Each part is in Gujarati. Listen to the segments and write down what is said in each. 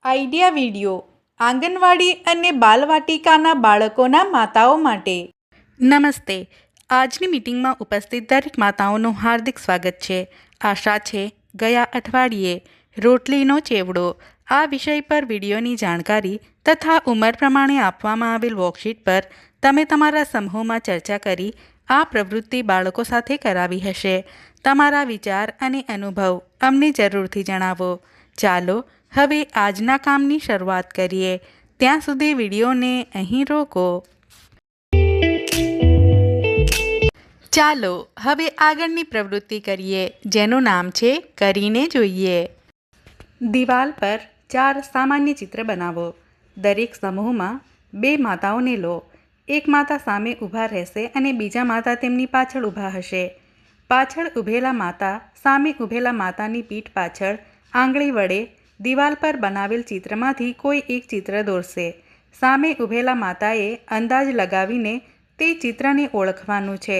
આઈડિયા વિડિયો આંગણવાડી અને બાલવાટિકાના બાળકોના માતાઓ માટે। નમસ્તે। આજની મીટિંગમાં ઉપસ્થિત દરેક માતાઓનું હાર્દિક સ્વાગત છે। આશા છે ગયા અઠવાડિયે રોટલીનો ચેવડો આ વિષય પર વિડીયોની જાણકારી તથા ઉંમર પ્રમાણે આપવામાં આવેલ વર્કશીટ પર તમે તમારા સમૂહમાં ચર્ચા કરી આ પ્રવૃત્તિ બાળકો સાથે કરાવી હશે। તમારા વિચાર અને અનુભવ અમને જરૂરથી જણાવો। ચાલો હવે આજના કામની શરૂઆત કરીએ। ત્યાં સુધી વિડીયોને અહીં રોકો। ચાલો હવે આગળની પ્રવૃત્તિ કરીએ જેનું નામ છે કરીને જોઈએ। દિવાલ પર 4 સામાન્ય ચિત્ર બનાવો। દરેક સમૂહમાં 2 માતાઓને લો। એક માતા સામે ઊભા રહેશે અને બીજા માતા તેમની પાછળ ઊભા હશે। પાછળ ઊભેલા માતા સામે ઊભેલા માતાની પીઠ પાછળ આંગળી વડે દિવાલ પર બનાવેલ ચિત્રમાંથી કોઈ એક ચિત્ર દોરશે। સામે ઊભેલા માતાએ અંદાજ લગાવીને તે ચિત્રને ઓળખવાનું છે।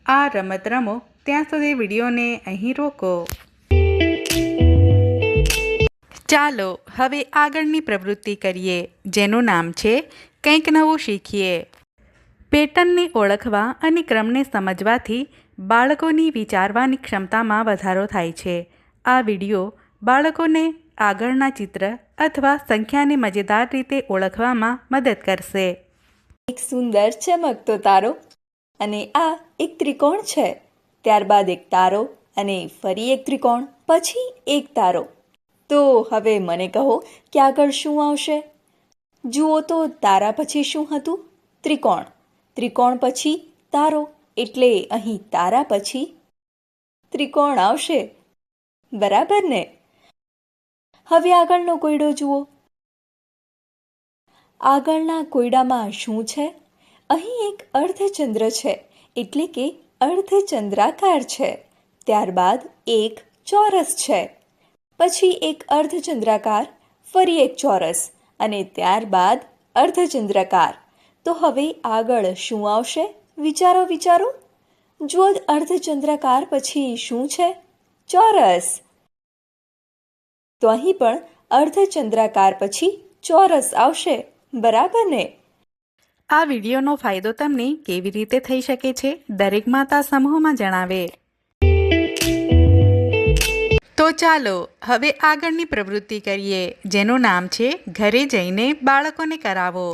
આ રમત રમો ત્યાં સુધી વિડીયોને અહીં રોકો। ચાલો હવે આગળની પ્રવૃત્તિ કરીએ જેનું નામ છે કંઈક નવું શીખીએ। પેટર્નને ઓળખવા અને ક્રમને સમજવાથી બાળકોની વિચારવાની ક્ષમતામાં વધારો થાય છે। આ વિડીયો બાળકોને આગળના ચિત્ર અથવા સંખ્યાને મજેદાર રીતે ઓળખવામાં મદદ કરશે। એક સુંદર ચમકતો તારો અને આ એક ત્રિકોણ છે। ત્યારબાદ એક તારો અને ફરી એક ત્રિકોણ પછી એક તારો। તો હવે મને કહો કે આગળ શું આવશે? જુઓ તો તારા પછી શું હતું? ત્રિકોણ। ત્રિકોણ પછી તારો એટલે અહીં તારા પછી ત્રિકોણ આવશે, બરાબર ને? હવે આગળનો કોયડો જુઓ। આગળના કોયડામાં શું છે? અહીં એક અર્ધચંદ્ર છે એટલે કે અર્ધચંદ્રાકાર છે। ત્યારબાદ એક ચોરસ છે, પછી એક અર્ધચંદ્રાકાર, ફરી એક ચોરસ અને ત્યારબાદ અર્ધચંદ્રાકાર। તો હવે આગળ શું આવશે? વિચારો વિચારો। જુઓ અર્ધચંદ્રાકાર પછી શું છે? ચોરસ। તો અહીં પણ અર્ધચંદ્રાકાર પછી ચોરસ આવશે, બરાબર ને? આ વિડીયોનો ફાયદો તમને કેવી રીતે થઈ શકે છે દરેક માતા સમૂહમાં જણાવે। તો ચાલો હવે આગળની પ્રવૃત્તિ કરીએ જેનું નામ છે ઘરે જઈને બાળકોને કરાવો।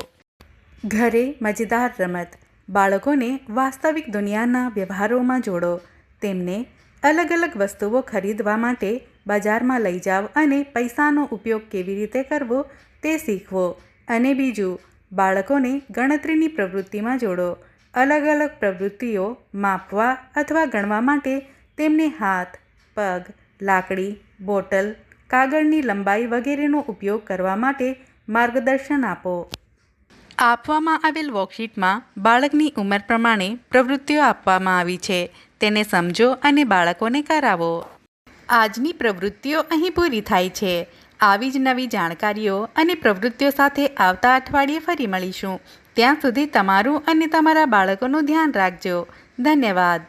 ઘરે મજેદાર રમત। બાળકોને વાસ્તવિક દુનિયાના વ્યવહારોમાં જોડો। તેમને અલગ અલગ વસ્તુઓ ખરીદવા માટે બજારમાં લઈ જાવ અને પૈસાનો ઉપયોગ કેવી રીતે કરવો તે શીખવો। અને બીજું, બાળકોને ગણતરીની પ્રવૃત્તિમાં જોડો। અલગ અલગ પ્રવૃત્તિઓ માપવા અથવા ગણવા માટે તેમને હાથ, પગ, લાકડી, બોટલ, કાગળની લંબાઈ વગેરેનો ઉપયોગ કરવા માટે માર્ગદર્શન આપો। આપવામાં આવેલ વર્કશીટમાં બાળકની ઉંમર પ્રમાણે પ્રવૃત્તિઓ આપવામાં આવી છે, તેને સમજો અને બાળકોને કરાવો। આજની પ્રવૃત્તિઓ અહીં પૂરી થાય છે। આવી જ નવી જાણકારીઓ અને પ્રવૃત્તિઓ સાથે આવતા અઠવાડિયે ફરી મળીશું। ત્યાં સુધી તમારું અને તમારા બાળકોનું ધ્યાન રાખજો। ધન્યવાદ।